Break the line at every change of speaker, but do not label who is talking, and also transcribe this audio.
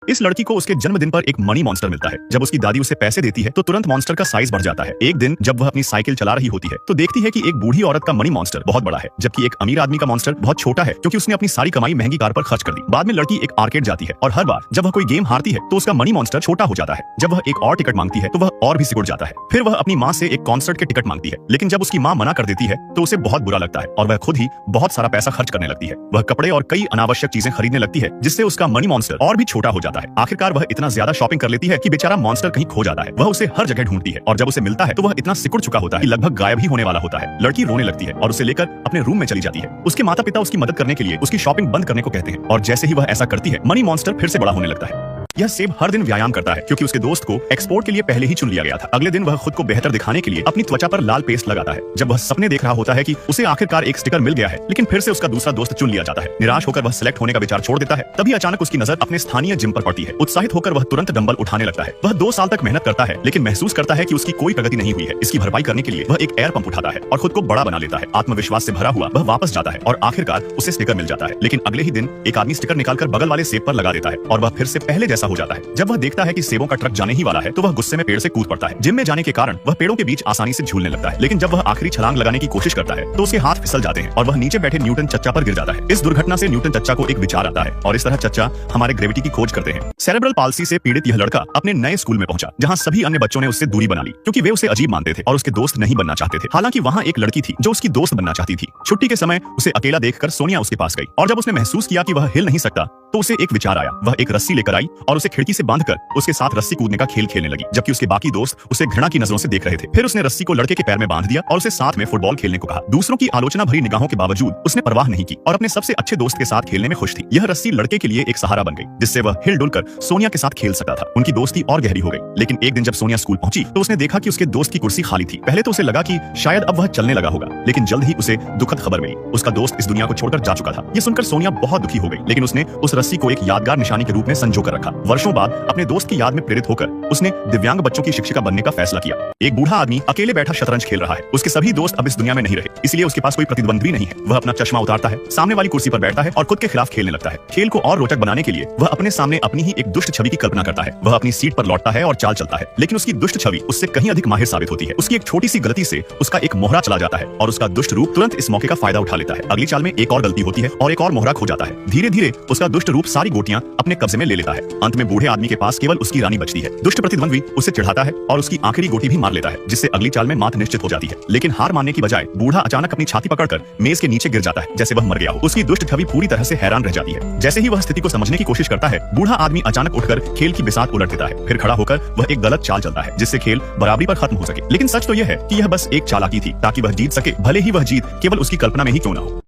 इस लड़की को उसके जन्मदिन पर एक मनी मॉन्स्टर मिलता है। जब उसकी दादी उसे पैसे देती है तो तुरंत मॉन्स्टर का साइज बढ़ जाता है। एक दिन जब वह अपनी साइकिल चला रही होती है तो देखती है कि एक बूढ़ी औरत का मनी मॉन्स्टर बहुत बड़ा है, जबकि एक अमीर आदमी का मॉन्स्टर बहुत छोटा है, क्योंकि उसने अपनी सारी कमाई महंगी कार पर खर्च कर दी। बाद में लड़की एक आर्केड जाती है और हर बार जब वह कोई गेम हारती है तो उसका मनी मॉन्स्टर छोटा हो जाता है। जब वह एक और टिकट मांगती है तो वह और भी सिकुड़ जाता है। फिर वह अपनी माँ से एक कॉन्सर्ट के टिकट मांगती है, लेकिन जब उसकी माँ मना कर देती है तो उसे बहुत बुरा लगता है और वह खुद ही बहुत सारा पैसा खर्च करने लगती है। वह कपड़े और कई अनावश्यक चीजें खरीदने लगती है, जिससे उसका मनी मॉन्स्टर और भी छोटा हो जाता है। आखिरकार वह इतना ज्यादा शॉपिंग कर लेती है कि बेचारा मॉन्स्टर कहीं खो जाता है। वह उसे हर जगह ढूंढती है और जब उसे मिलता है तो वह इतना सिकुड़ चुका होता है कि लगभग गायब ही होने वाला होता है। लड़की रोने लगती है और उसे लेकर अपने रूम में चली जाती है। उसके माता पिता उसकी मदद करने के लिए उसकी शॉपिंग बंद करने को कहते हैं और जैसे ही वह ऐसा करती है मनी मॉन्स्टर फिर से बड़ा होने लगता है। यह सेब हर दिन व्यायाम करता है क्योंकि उसके दोस्त को एक्सपोर्ट के लिए पहले ही चुन लिया गया था। अगले दिन वह खुद को बेहतर दिखाने के लिए अपनी त्वचा पर लाल पेस्ट लगाता है। जब वह सपने देख रहा होता है कि उसे आखिरकार एक स्टिकर मिल गया है, लेकिन फिर से उसका दूसरा दोस्त चुन लिया जाता है। निराश होकर वह सिलेक्ट होने का विचार छोड़ देता है। तभी अचानक उसकी नजर अपने स्थानीय जिम पर पड़ती है। उत्साहित होकर वह तुरंत डंबल उठाने लगता है। वह 2 साल तक मेहनत करता है, लेकिन महसूस करता है कि उसकी कोई प्रगति नहीं हुई है। इसकी भरपाई करने के लिए वह एक एयर पंप उठाता है और खुद को बड़ा बना लेता है। आत्मविश्वास से भरा हुआ वह वापस जाता है और आखिरकार उसे स्टिकर मिल जाता है। लेकिन अगले ही दिन एक आदमी स्टिकर निकालकर बगल वाले सेब पर लगा देता है और वह फिर से पहले जैसा हो जाता है। जब वह देखता है कि सेबों का ट्रक जाने ही वाला है तो वह गुस्से में पेड़ से कूद पड़ता है। जिम में जाने के कारण वह पेड़ों के बीच आसानी से झूलने लगता है, लेकिन जब वह आखिरी छलांग लगाने की कोशिश करता है तो उसके हाथ फिसल जाते हैं और वह नीचे बैठे न्यूटन चच्चा पर गिर जाता है। इस दुर्घटना से न्यूटन चच्चा को एक विचार आता है और इस तरह चच्चा हमारे ग्रेविटी की खोज करते हैं। सेरेब्रल पाल्सी से पीड़ित यह लड़का अपने नए स्कूल में पहुंचा, जहां सभी अन्य बच्चों ने उससे दूरी बना ली क्योंकि वे उसे अजीब मानते थे और उसके दोस्त नहीं बनना चाहते थे। हालांकि वहां एक लड़की थी जो उसकी दोस्त बनना चाहती थी। छुट्टी के समय उसे अकेला देखकर सोनिया उसके पास गई और जब उसने महसूस किया कि वह हिल नहीं सकता तो उसे एक विचार आया। वह एक रस्सी लेकर आई और उसे खिड़की से बांधकर उसके साथ रस्सी कूदने का खेल खेलने लगी, जबकि उसके बाकी दोस्त उसे घृणा की नजरों से देख रहे थे। फिर उसने रस्सी को लड़के के पैर में बांध दिया और उसे साथ में फुटबॉल खेलने को कहा। दूसरों की आलोचना भरी निगाहों के बावजूद उसने परवाह नहीं की और अपने सबसे अच्छे दोस्त के साथ खेलने में खुश थी। यह रस्सी लड़के के लिए एक सहारा बन गई, जिससे वह हिल-डुल कर सोनिया के साथ खेल सकता था। उनकी दोस्ती और गहरी हो गई। लेकिन एक दिन जब सोनिया स्कूल पहुंची तो उसने देखा कि उसके दोस्त की कुर्सी खाली थी। पहले तो उसे लगा कि शायद अब वह चलने लगा होगा, लेकिन जल्द ही उसे दुखद खबर मिली। उसका दोस्त इस दुनिया को छोड़कर जा चुका था। यह सुनकर सोनिया बहुत दुखी हो गई, लेकिन उसने उस रस्सी को एक यादगार निशानी के रूप में संजो कर रखा। वर्षों बाद अपने दोस्त की याद में प्रेरित होकर उसने दिव्यांग बच्चों की शिक्षिका बनने का फैसला किया। एक बूढ़ा आदमी अकेले बैठा शतरंज खेल रहा है। उसके सभी दोस्त अब इस दुनिया में नहीं रहे, इसलिए उसके पास कोई प्रतिद्वंदी नहीं है। वह अपना चश्मा उतारता है, सामने वाली कुर्सी पर बैठता है और खुद के खिलाफ खेलने लगता है। खेल को और रोचक बनाने के लिए वह अपने सामने अपनी ही एक दुष्ट छवि की कल्पना करता है। वह अपनी सीट पर लौटता है और चाल चलता है, लेकिन उसकी दुष्ट छवि उससे कहीं अधिक माहिर साबित होती है। उसकी एक छोटी सी गलती से उसका एक मोहरा चला जाता है और उसका दुष्ट रूप तुरंत इस मौके का फायदा उठा लेता है। अगली चाल में एक और गलती होती है और एक और मोहरा खो जाता है। धीरे धीरे उसका दुष्ट रूप सारी गोटियां अपने कब्जे में ले लेता है। अंत में बूढ़े आदमी के पास केवल उसकी रानी बचती है। दुष्ट प्रतिद्वंदी उसे चिढ़ाता है और उसकी आखिरी गोटी भी मार लेता है, जिससे अगली चाल में मात निश्चित हो जाती है। लेकिन हार मानने की बजाय बूढ़ा अचानक अपनी छाती पकड़कर मेज के नीचे गिर जाता है, जैसे वह मर गया हो। उसकी दुष्ट छवि पूरी तरह से हैरान रह जाती है। जैसे ही वह स्थिति को समझने की कोशिश करता है, बूढ़ा आदमी अचानक उठकर खेल की बिसात उलट देता है। फिर खड़ा होकर वह एक गलत चाल चलता है, जिससे खेल बराबरी पर खत्म हो सके। लेकिन सच तो यह है कि यह बस एक चालाकी थी ताकि वह जीत सके, भले ही वह जीत केवल उसकी कल्पना में ही क्यों न हो।